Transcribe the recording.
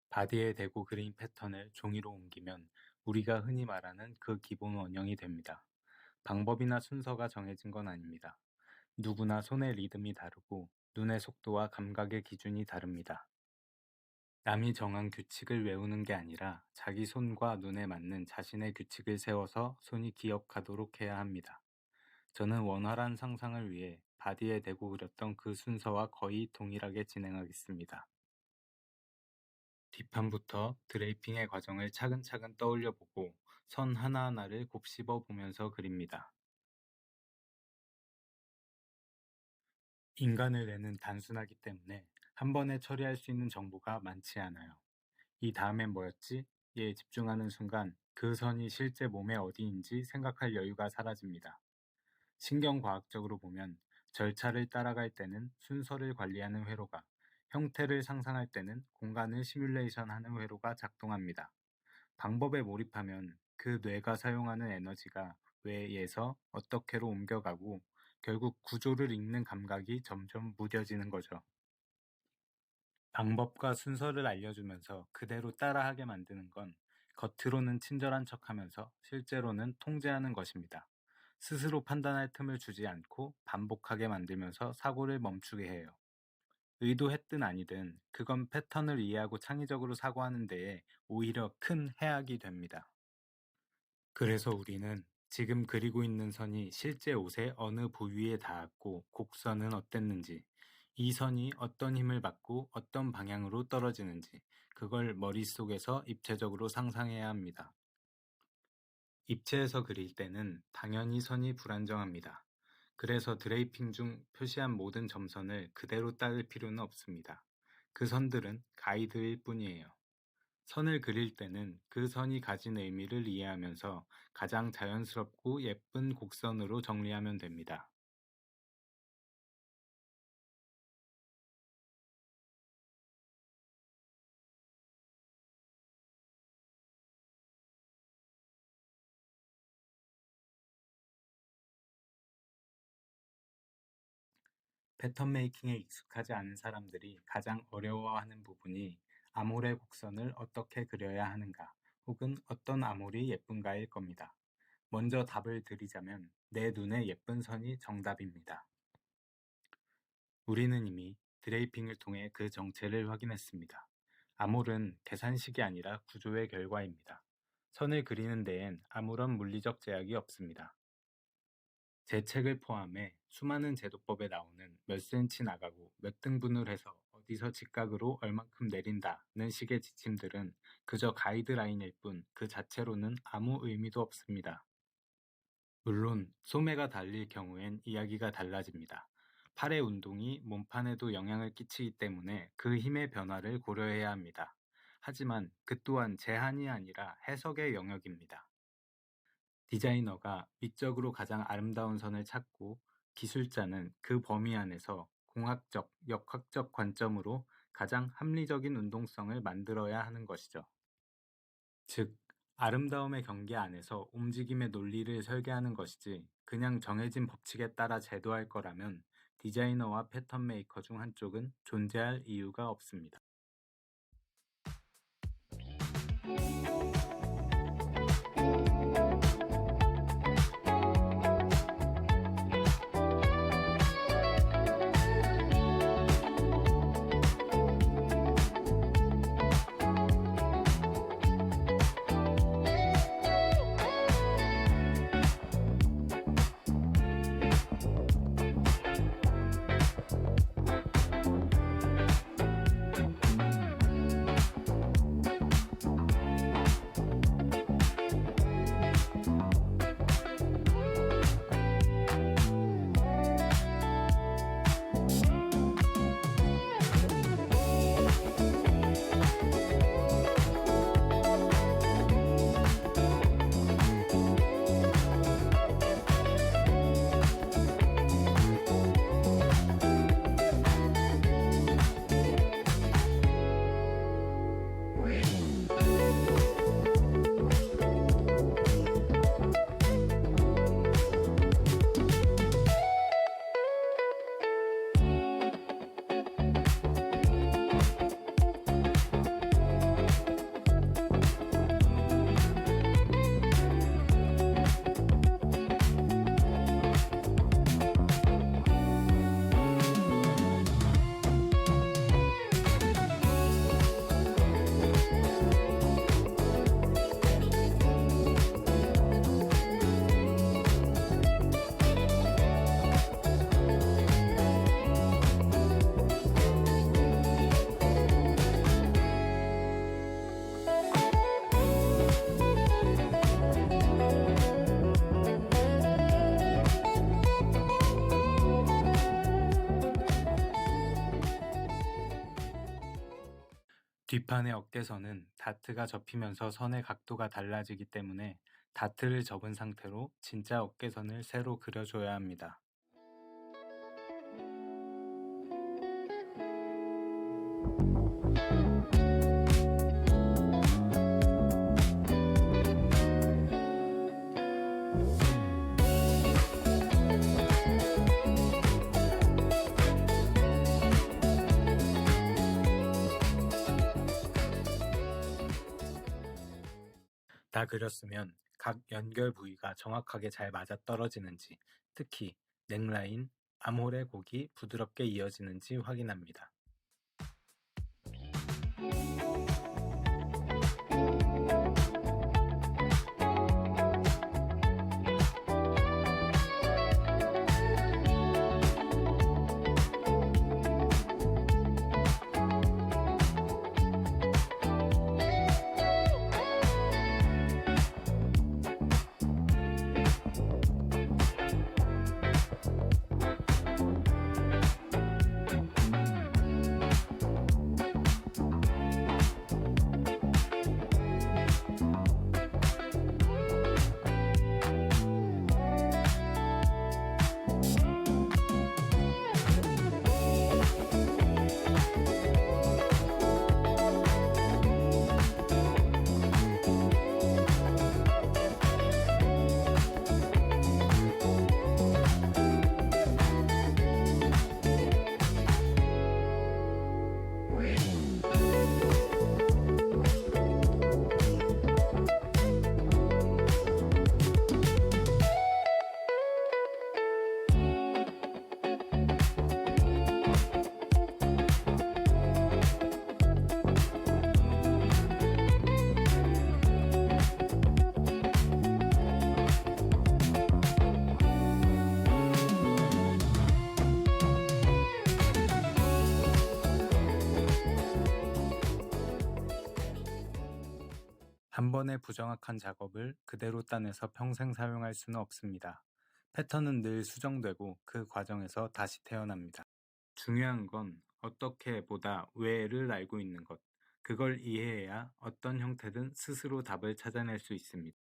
바디에 대고 그린 패턴을 종이로 옮기면 우리가 흔히 말하는 그 기본 원형이 됩니다. 방법이나 순서가 정해진 건 아닙니다. 누구나 손의 리듬이 다르고 눈의 속도와 감각의 기준이 다릅니다. 남이 정한 규칙을 외우는 게 아니라 자기 손과 눈에 맞는 자신의 규칙을 세워서 손이 기억하도록 해야 합니다. 저는 원활한 상상을 위해 바디에 대고 그렸던 그 순서와 거의 동일하게 진행하겠습니다. 뒷판부터 드레이핑의 과정을 차근차근 떠올려보고 선 하나하나를 곱씹어 보면서 그립니다. 인간의 뇌는 단순하기 때문에 한 번에 처리할 수 있는 정보가 많지 않아요. 이 다음엔 뭐였지? 에 집중하는 순간 그 선이 실제 몸의 어디인지 생각할 여유가 사라집니다. 신경과학적으로 보면 절차를 따라갈 때는 순서를 관리하는 회로가, 형태를 상상할 때는 공간을 시뮬레이션하는 회로가 작동합니다. 방법에 몰입하면 그 뇌가 사용하는 에너지가 외에서 어떻게로 옮겨가고 결국 구조를 읽는 감각이 점점 무뎌지는 거죠. 방법과 순서를 알려주면서 그대로 따라하게 만드는 건 겉으로는 친절한 척하면서 실제로는 통제하는 것입니다. 스스로 판단할 틈을 주지 않고 반복하게 만들면서 사고를 멈추게 해요. 의도했든 아니든 그건 패턴을 이해하고 창의적으로 사고하는 데에 오히려 큰 해악이 됩니다. 그래서 우리는 지금 그리고 있는 선이 실제 옷의 어느 부위에 닿았고 곡선은 어땠는지, 이 선이 어떤 힘을 받고 어떤 방향으로 떨어지는지 그걸 머릿속에서 입체적으로 상상해야 합니다. 입체에서 그릴 때는 당연히 선이 불안정합니다. 그래서 드레이핑 중 표시한 모든 점선을 그대로 따를 필요는 없습니다. 그 선들은 가이드일 뿐이에요. 선을 그릴 때는 그 선이 가진 의미를 이해하면서 가장 자연스럽고 예쁜 곡선으로 정리하면 됩니다. 패턴 메이킹에 익숙하지 않은 사람들이 가장 어려워하는 부분이 아몰의 곡선을 어떻게 그려야 하는가, 혹은 어떤 아몰이 예쁜가일 겁니다. 먼저 답을 드리자면 내 눈에 예쁜 선이 정답입니다. 우리는 이미 드레이핑을 통해 그 정체를 확인했습니다. 아몰은 계산식이 아니라 구조의 결과입니다. 선을 그리는 데엔 아무런 물리적 제약이 없습니다. 제 책을 포함해 수많은 제도법에 나오는 몇 센치 나가고 몇 등분을 해서 어디서 직각으로 얼만큼 내린다는 식의 지침들은 그저 가이드라인일 뿐 그 자체로는 아무 의미도 없습니다. 물론 소매가 달릴 경우엔 이야기가 달라집니다. 팔의 운동이 몸판에도 영향을 끼치기 때문에 그 힘의 변화를 고려해야 합니다. 하지만 그 또한 제한이 아니라 해석의 영역입니다. 디자이너가 미적으로 가장 아름다운 선을 찾고 기술자는 그 범위 안에서 공학적, 역학적 관점으로 가장 합리적인 운동성을 만들어야 하는 것이죠. 즉, 아름다움의 경계 안에서 움직임의 논리를 설계하는 것이지 그냥 정해진 법칙에 따라 제도할 거라면 디자이너와 패턴 메이커 중 한쪽은 존재할 이유가 없습니다. 뒷판의 어깨선은 다트가 접히면서 선의 각도가 달라지기 때문에 다트를 접은 상태로 진짜 어깨선을 새로 그려줘야 합니다. 다 그렸으면 각 연결 부위가 정확하게 잘 맞아떨어지는지, 특히 넥라인, 암홀의 곡이 부드럽게 이어지는지 확인합니다. 한 번의 부정확한 작업을 그대로 따내서 평생 사용할 수는 없습니다. 패턴은 늘 수정되고 그 과정에서 다시 태어납니다. 중요한 건 어떻게 보다 왜를 알고 있는 것. 그걸 이해해야 어떤 형태든 스스로 답을 찾아낼 수 있습니다.